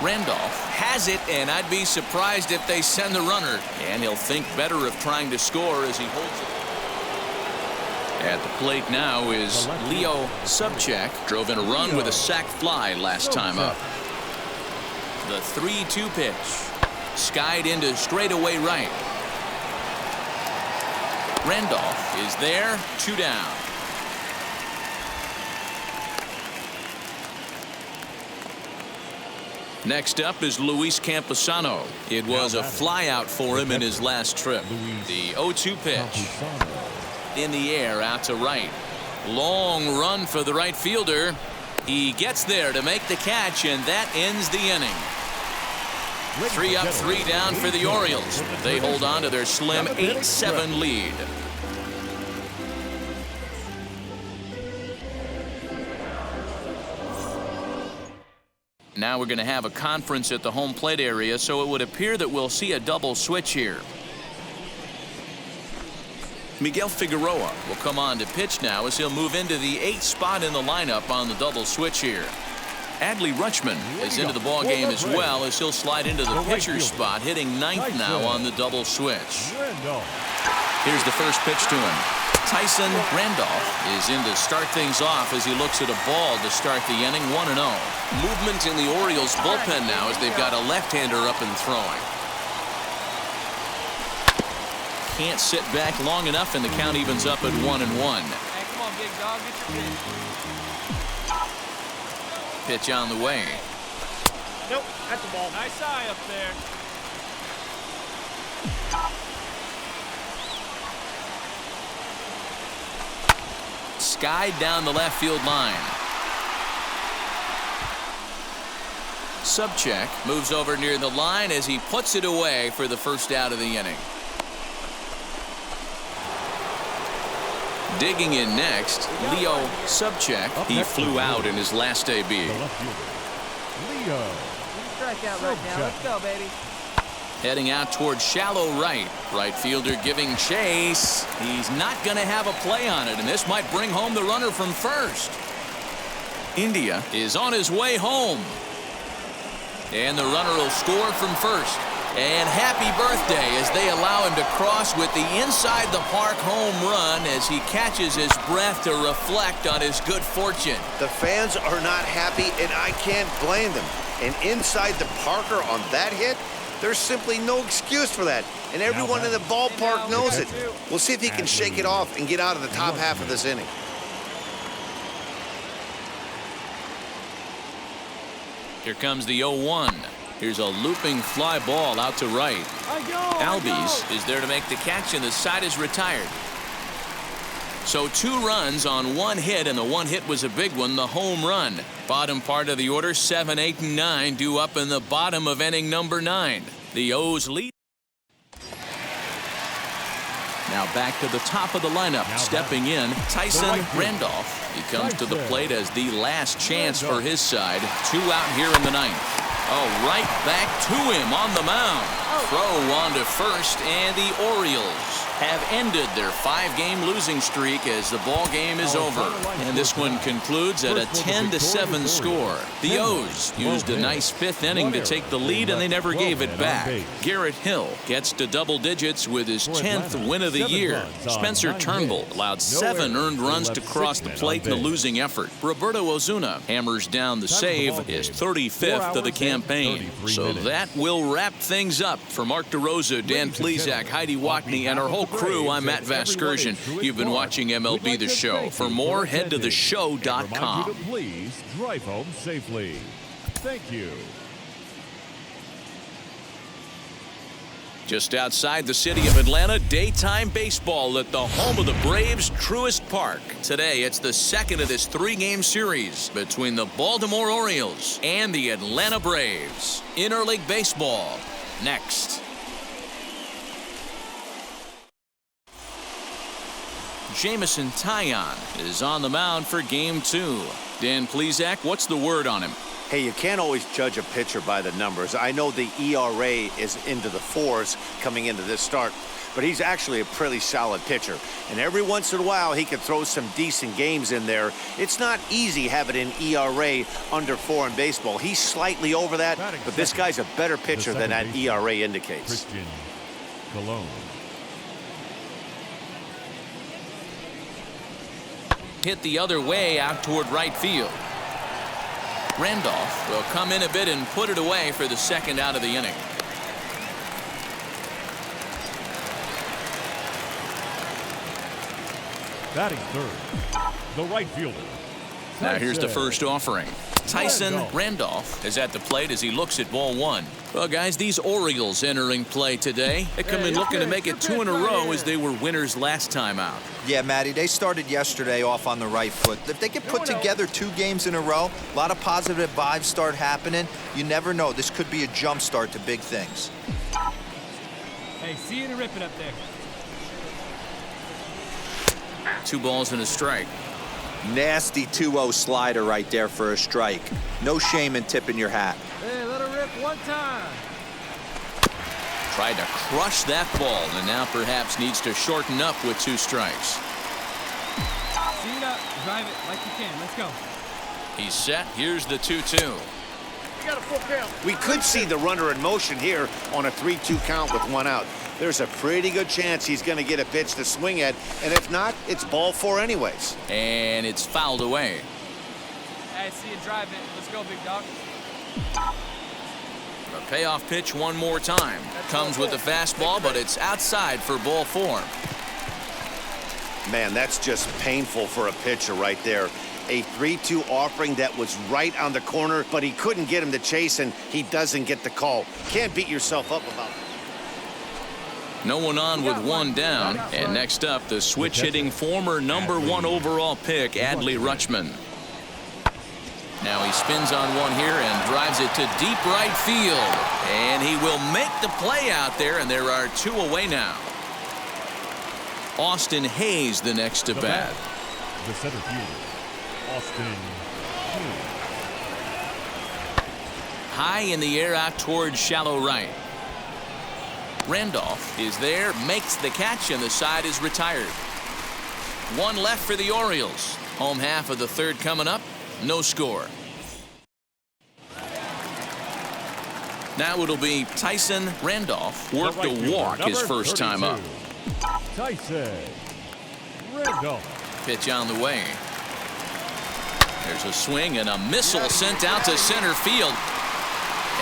Randolph has it, and I'd be surprised if they send the runner. And he'll think better of trying to score as he holds it. At the plate now is Leo Subcheck. Drove in a run with a sac fly last time up. The 3-2 pitch. Skied into straightaway right. Randolph is there. 2 down. Next up is Luis Camposano. It was a flyout for him in his last trip. The 0-2 pitch. In the air out to right. Long run for the right fielder. He gets there to make the catch, and that ends the inning. 3 up, 3 down for the Orioles. They hold on to their slim 8-7 lead. Now we're going to have a conference at the home plate area, so it would appear that we'll see a double switch here. Miguel Figueroa will come on to pitch now as he'll move into the 8th spot in the lineup on the double switch here. Adley Rutschman is into the ball game as well as he'll slide into the pitcher's spot, hitting 9th now on the double switch. Here's the first pitch to him. Tyson Randolph is in to start things off as he looks at a ball to start the inning. 1-0. Movement in the Orioles bullpen now as they've got a left-hander up and throwing. Can't sit back long enough, and the count evens up at 1-1. Hey, come on, big dog, get your pitch. Pitch on the way. Nope, that's a ball. Nice eye up there. Skied down the left field line. Subcheck moves over near the line as he puts it away for the first out of the inning. Digging in next, Leo Subcheck. He flew out in his last AB. Leo. Strike out right now. Let's go, baby. Heading out towards shallow right. Right fielder giving chase. He's not going to have a play on it, and this might bring home the runner from first. India is on his way home. And the runner will score from first. And happy birthday as they allow him to cross with the inside the park home run as he catches his breath to reflect on his good fortune. The fans are not happy, and I can't blame them. And inside the Parker on that hit, there's simply no excuse for that. And everyone in the ballpark knows it. We'll see if he can shake it off and get out of the top half of this inning. Here comes the 0-1. Here's a looping fly ball out to right. Albies is there to make the catch, and the side is retired. So 2 runs on 1 hit, and the 1 hit was a big one, the home run. Bottom part of the order, 7, 8, and 9 due up in the bottom of inning number 9. The O's lead. Now back to the top of the lineup. Stepping in, Tyson Randolph. He comes to the plate as the last chance for his side. 2 out here in the 9th. Oh, right back to him on the mound. Throw on to first, and the Orioles have ended their 5-game losing streak as the ball game is over. And this one concludes at a 10-7 score. The O's used a nice 5th inning to take the lead, and they never gave it back. Garrett Hill gets to double digits with his 10th win of the year. Spencer Turnbull allowed 7 earned runs to cross the plate in the losing effort. Roberto Ozuna hammers down the save, his 35th of the campaign. So that will wrap things up. For Mark DeRosa, Dan Plezak, Heidi Watney, and our whole crew, I'm Matt Vasgersian. You've been watching MLB The Show. For more, head to theshow.com. Please drive home safely. Thank you. Just outside the city of Atlanta, daytime baseball at the home of the Braves' Truist Park. Today, it's the second of this three-game series between the Baltimore Orioles and the Atlanta Braves. Interleague baseball next. Jamison Tieranen is on the mound for game 2. Dan Plesac, what's the word on him? Hey, you can't always judge a pitcher by the numbers. I know the ERA is into the 4s coming into this start, but he's actually a pretty solid pitcher. And every once in a while, he can throw some decent games in there. It's not easy having an ERA under 4 in baseball. He's slightly over that, but this guy's a better pitcher than that ERA indicates. Christian Cologne. Hit the other way out toward right field. Randolph will come in a bit and put it away for the second out of the inning. Batting third, the right fielder. Now here's the first offering. Tyson Randolph is at the plate as he looks at ball 1. Well, guys, these Orioles entering play today. They come in looking to make it 2 in a row as they were winners last time out. Yeah, Matty, they started yesterday off on the right foot. If they can put together 2 games in a row, a lot of positive vibes start happening. You never know. This could be a jump start to big things. Hey, see you in the ripping up there. 2 balls and a strike. Nasty 2-0 slider right there for a strike. No shame in tipping your hat. Hey, let her rip one time. Tried to crush that ball and now perhaps needs to shorten up with 2 strikes. See it up, drive it like you can. Let's go. He's set. Here's the 2-2. You got a full count. We could see the runner in motion here on a 3-2 count with 1 out. There's a pretty good chance he's going to get a pitch to swing at, and if not, it's ball 4 anyways. And it's fouled away. Hey, see you drive it. Let's go, big dog. A payoff pitch one more time. Comes with the fastball, but it's outside for ball 4. Man, that's just painful for a pitcher right there. A 3-2 offering that was right on the corner, but he couldn't get him to chase, and he doesn't get the call. Can't beat yourself up about it. No one on with 1 down. And next up, the switch-hitting former #1 overall pick, Adley Rutschman. Now he spins on one here and drives it to deep right field. And he will make the play out there, and there are 2 away now. Austin Hayes the next to bat. The center fielder, Austin Hayes. High in the air out towards shallow right. Randolph is there, makes the catch, and the side is retired. 1 left for the Orioles. Home half of the 3rd coming up. No score. Now it'll be Tyson Randolph work to walk his first time up. Tyson Randolph. Pitch on the way. There's a swing and a missile sent out to center field.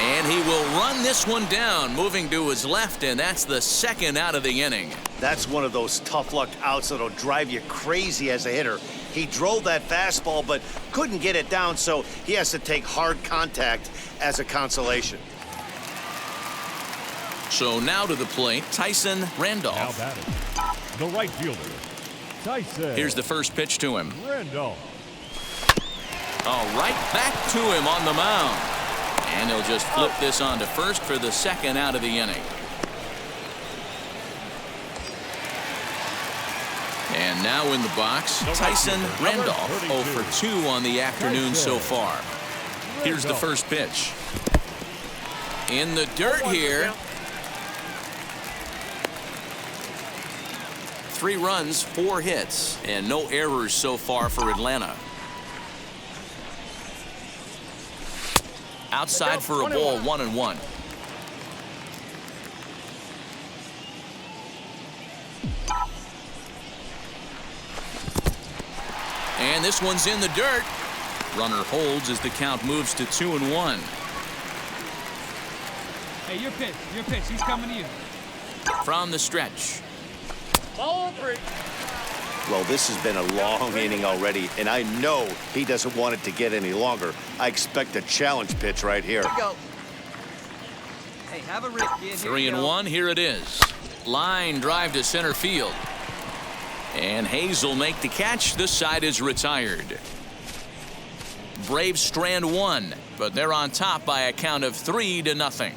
And he will run this one down, moving to his left, and that's the 2nd out of the inning. That's one of those tough luck outs that'll drive you crazy as a hitter. He drove that fastball, but couldn't get it down, so he has to take hard contact as a consolation. So now to the plate, Tyson Randolph. Now batting, the right fielder, Tyson. Here's the first pitch to him. Randolph. Right back to him on the mound. And he'll just flip this on to first for the 2nd out of the inning. And now in the box, Tyson Randolph 0 for 2 on the afternoon so far. Here's the first pitch. In the dirt here. 3 runs, 4 hits, and no errors so far for Atlanta. Outside for a ball, 1-1. And this one's in the dirt. Runner holds as the count moves to 2-1. Hey, your pitch. Your pitch. He's coming to you. From the stretch. Ball 3. Well, this has been a long inning already, and I know he doesn't want it to get any longer. I expect a challenge pitch right here. Go. Hey, Hey, have a rip, kid. 3-1, here it is. Line drive to center field. And Hayes will make the catch. This side is retired. Braves strand one, but they're on top by a count of 3-0.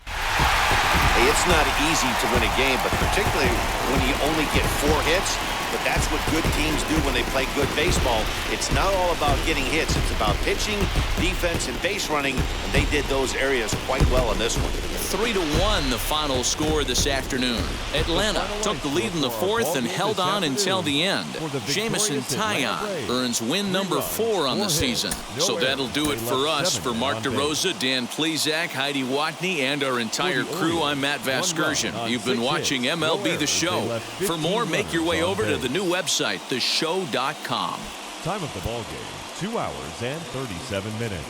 Hey, it's not easy to win a game, but particularly when you only get 4 hits. But that's what good teams do when they play good baseball. It's not all about getting hits. It's about pitching, defense, and base running. And they did those areas quite well in this one. 3-1 the final score this afternoon. Atlanta took the lead in the 4th and held on until the end. Jamison Taillon earns win number 4 on the season. So that'll do it for us. For Mark DeRosa, Dan Plesac, Heidi Watney, and our entire crew, I'm Matt Vasgersian. You've been watching MLB The Show. For more, make your way over to the new website, theshow.com. Time of the ball game, 2 hours and 37 minutes.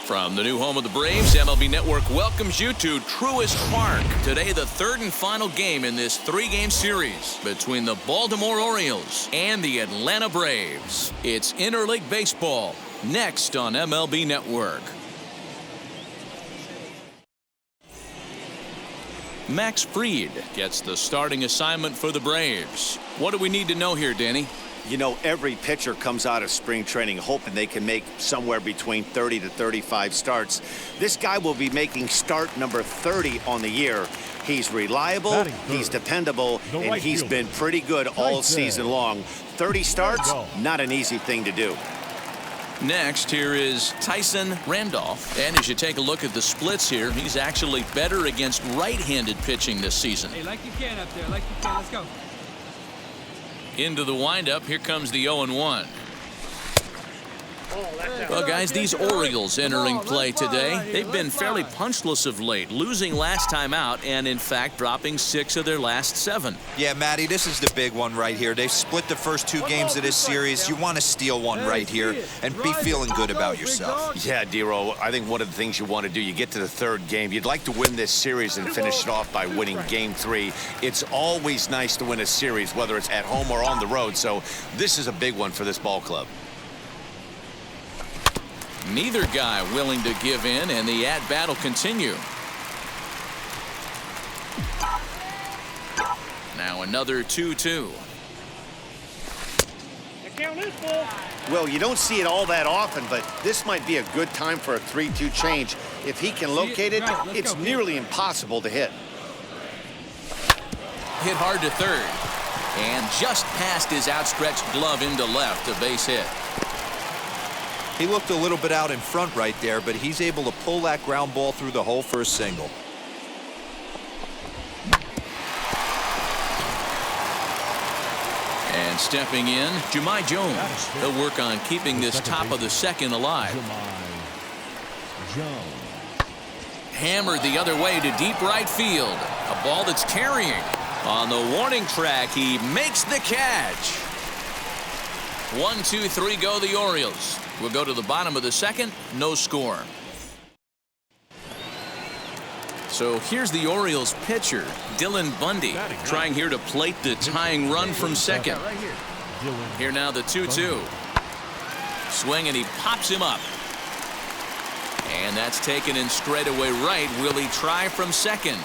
From the new home of the Braves, MLB Network welcomes you to Truist Park. Today, the 3rd and final game in this 3-game series between the Baltimore Orioles and the Atlanta Braves. It's interleague baseball, next on MLB Network. Max Fried gets the starting assignment for the Braves. What do we need to know here, Danny? You know, every pitcher comes out of spring training hoping they can make somewhere between 30 to 35 starts. This guy will be making start number 30 on the year. He's reliable, he's dependable, and he's been pretty good all season long. 30 starts, not an easy thing to do. Next, here is Tyson Randolph. And as you take a look at the splits here, he's actually better against right-handed pitching this season. Hey, like you can up there, like you can. Let's go. Into the windup, here comes the 0-1. Well, guys, these Orioles entering play today, they've been fairly punchless of late, losing last time out and, in fact, dropping 6 of their last 7. Yeah, Matty, this is the big one right here. They've split the first 2 games of this series. You want to steal one right here and be feeling good about yourself. Yeah, Dero, I think one of the things you want to do, you get to the 3rd game, you'd like to win this series and finish it off by winning Game 3. It's always nice to win a series, whether it's at home or on the road, so this is a big one for this ball club. Neither guy willing to give in, and the at-bat will continue. Now another 2-2. Well, you don't see it all that often, but this might be a good time for a 3-2 change. If he can locate it, it's nearly impossible to hit. Hit hard to 3rd, and just past his outstretched glove into left, a base hit. He looked a little bit out in front right there, but he's able to pull that ground ball through the hole for a single. And stepping in, Jahmai Jones. He'll work on keeping this top of the 2nd alive. Hammered the other way to deep right field. A ball that's carrying. On the warning track, he makes the catch. 1, 2, 3 go the Orioles. We'll go to the bottom of the 2nd, no score. So here's the Orioles pitcher, Dylan Bundy, trying here to plate the tying run from 2nd. Here now the 2-2. Swing, and he pops him up. And that's taken in straightaway right. Will he try from 2nd?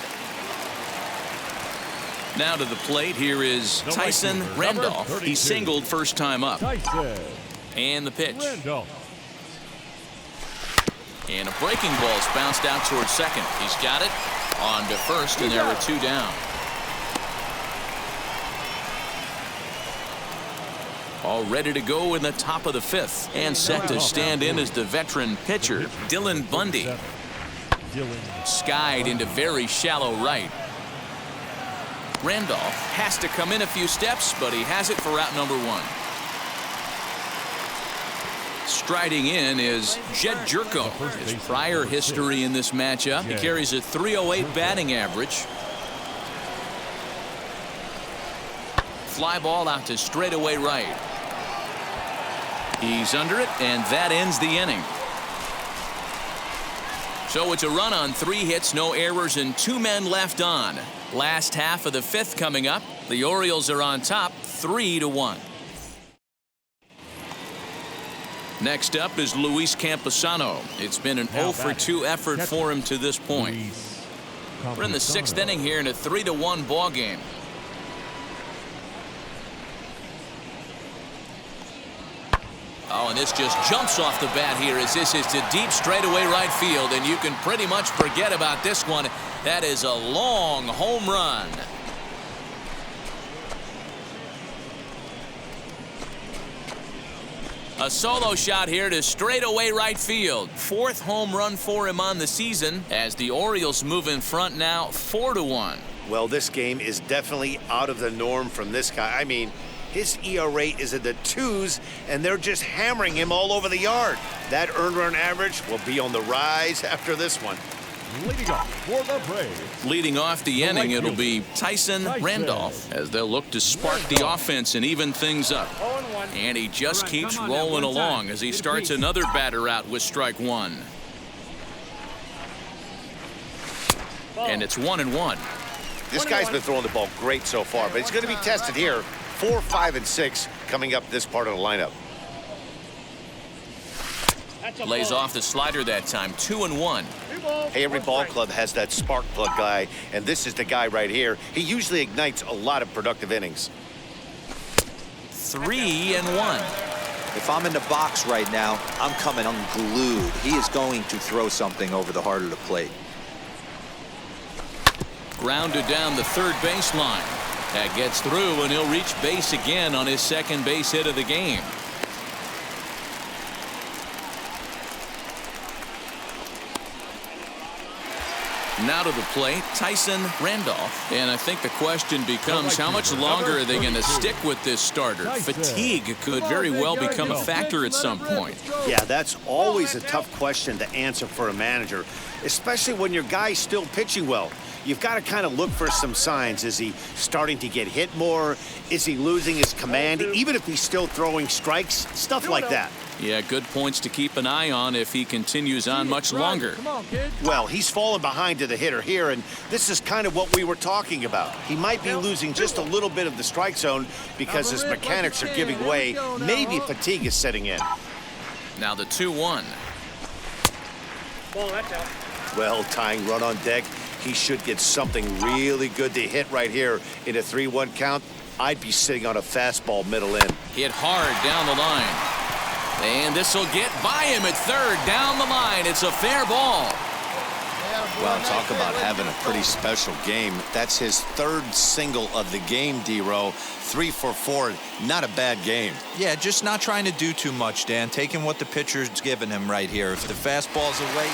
Now to the plate, here is Tyson Randolph. He singled first time up. And the pitch. And a breaking ball's bounced out towards 2nd. He's got it on to 1st, and there are 2 down. All ready to go in the top of the 5th, and set to stand in as the veteran pitcher, Dylan Bundy. Skied into very shallow right. Randolph has to come in a few steps, but he has it for out number 1. Striding in is Jed Jerko. His prior history in this matchup, he carries a .308 batting average. Fly ball out to straightaway right. He's under it, and that ends the inning. So it's a run on 3 hits, no errors, and 2 men left on. Last half of the 5th coming up. The Orioles are on top 3-1. Next up is Luis Camposano. It's been an 0 for 2 effort for him to this point. We're in the 6th inning here in a 3-1 ball game. Oh, and this just jumps off the bat here as this is to deep straightaway right field, and you can pretty much forget about this one. That is a long home run. A solo shot here to straightaway right field. 4th home run for him on the season as the Orioles move in front now 4-1. Well, this game is definitely out of the norm from this guy. I mean, his ERA is in the 2s, and they're just hammering him all over the yard. That earned run average will be on the rise after this one. Leading off for the Braves. Leading off the inning, it'll be Tyson Randolph as they'll look to spark the offense and even things up. And he just keeps rolling along as he starts another batter out with strike 1. And it's 1-1. This guy's been throwing the ball great so far, but he's going to be tested here. 4, 5, and 6 coming up this part of the lineup. Lays off the slider that time. 2-1. Hey, every ball club has that spark plug guy, and this is the guy right here. He usually ignites a lot of productive innings. 3-1. If I'm in the box right now, I'm coming unglued. He is going to throw something over the heart of the plate. Grounded down the third baseline. That gets through, and he'll reach base again on his second base hit of the game. Now to the plate, Tyson Randolph. And I think the question becomes, how much longer are they going to stick with this starter? Fatigue could very well become a factor at some point. Yeah, that's always a tough question to answer for a manager, especially when your guy's still pitching well. You've got to kind of look for some signs. Is he starting to get hit more? Is he losing his command? Even if he's still throwing strikes, stuff like that. Yeah, good points to keep an eye on if he continues on much longer. Well, he's fallen behind to the hitter here, and this is kind of what we were talking about. He might be losing just a little bit of the strike zone because his mechanics are giving way. Maybe fatigue is setting in. Now the 2-1. Well, tying run on deck. He should get something really good to hit right here in a 3-1 count. I'd be sitting on a fastball middle in. Hit hard down the line. And this will get by him at third down the line. It's a fair ball. Well, talk about having a pretty special game. That's his 3rd single of the game, D-Row. 3 for 4. Not a bad game. Yeah, just not trying to do too much, Dan. Taking what the pitcher's giving him right here. If the fastball's away.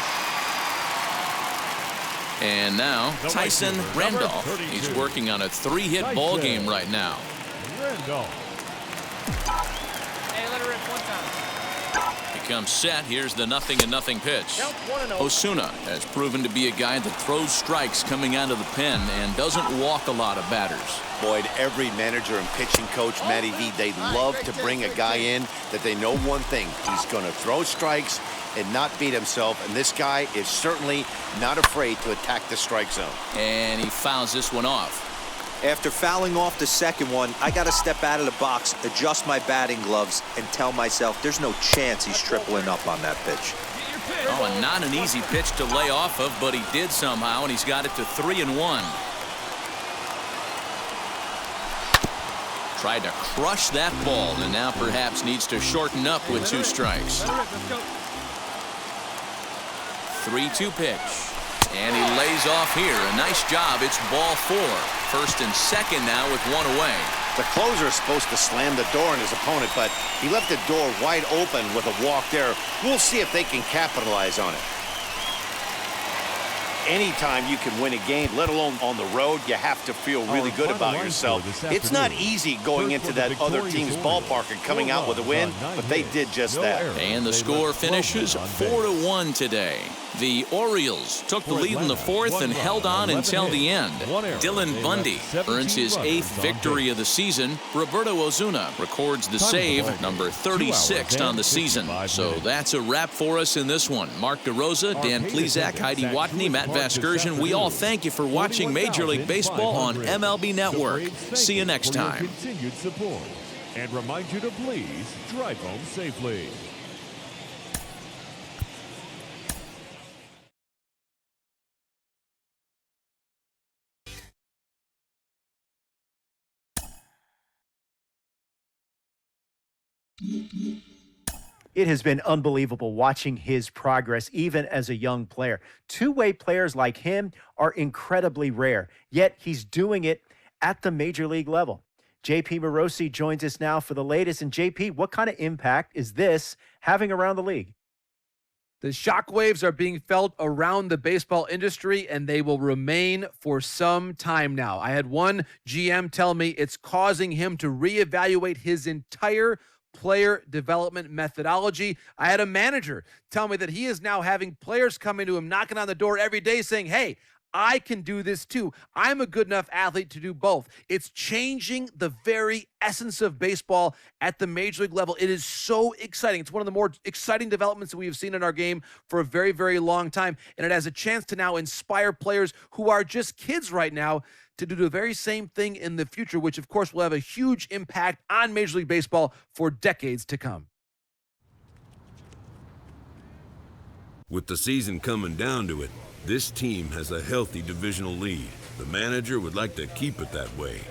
And now Tyson Randolph. He's working on a 3-hit ball game right now. Randolph. Hey, let her rip one time. He comes set. Here's the 0-0 pitch. Osuna has proven to be a guy that throws strikes coming out of the pen and doesn't walk a lot of batters. Boyd, every manager and pitching coach, Matty V, they love to bring a guy in that they know one thing. He's going to throw strikes and not beat himself, and this guy is certainly not afraid to attack the strike zone. And he fouls this one off. After fouling off the second one, I got to step out of the box, adjust my batting gloves, and tell myself there's no chance he's tripling up on that pitch. Oh, and not an easy pitch to lay off of, but he did somehow, and he's got it to 3-1. Tried to crush that ball, and now perhaps needs to shorten up with 2 strikes. 3-2 pitch. And he lays off here. A nice job. It's ball 4. 1st and 2nd now with 1 away. The closer is supposed to slam the door on his opponent, but he left the door wide open with a walk there. We'll see if they can capitalize on it. Anytime you can win a game, let alone on the road, you have to feel really good about yourself. It's not easy going into that other team's ballpark and coming out with a win, but they did just that. And the score finishes 4-1 today. The Orioles took the lead in the 4th and held on until the end. Dylan Bundy earns his 8th victory of the season. Roberto Osuna records the save, number 36 on the season. So that's a wrap for us in this one. Mark DeRosa, Dan Plesac, Heidi Watney, Matt Vasgersian, we all thank you for watching Major League Baseball on MLB Network. See you next time. Continued support and remind you to please drive home safely. It has been unbelievable watching his progress even as a young player. Two-way players like him are incredibly rare, yet he's doing it at the major league level. JP Morosi joins us now for the latest. And JP, what kind of impact is this having around the league? The shockwaves are being felt around the baseball industry, and they will remain for some time now. I had one GM tell me it's causing him to reevaluate his entire player development methodology. I had a manager tell me that he is now having players coming to him, knocking on the door every day saying, hey, I can do this too. I'm a good enough athlete to do both. It's changing the very essence of baseball at the major league level. It is so exciting. It's one of the more exciting developments that we have seen in our game for a very, very long time. And it has a chance to now inspire players who are just kids right now to do the very same thing in the future, which of course will have a huge impact on Major League Baseball for decades to come. With the season coming down to it, this team has a healthy divisional lead. The manager would like to keep it that way.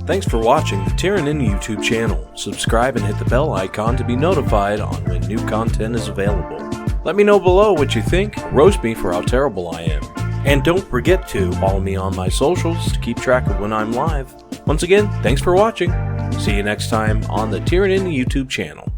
Thanks for watching the Tieranen YouTube channel. Subscribe and hit the bell icon to be notified on when new content is available. Let me know below what you think. Roast me for how terrible I am. And don't forget to follow me on my socials to keep track of when I'm live. Once again, thanks for watching. See you next time on the Tieranen YouTube channel.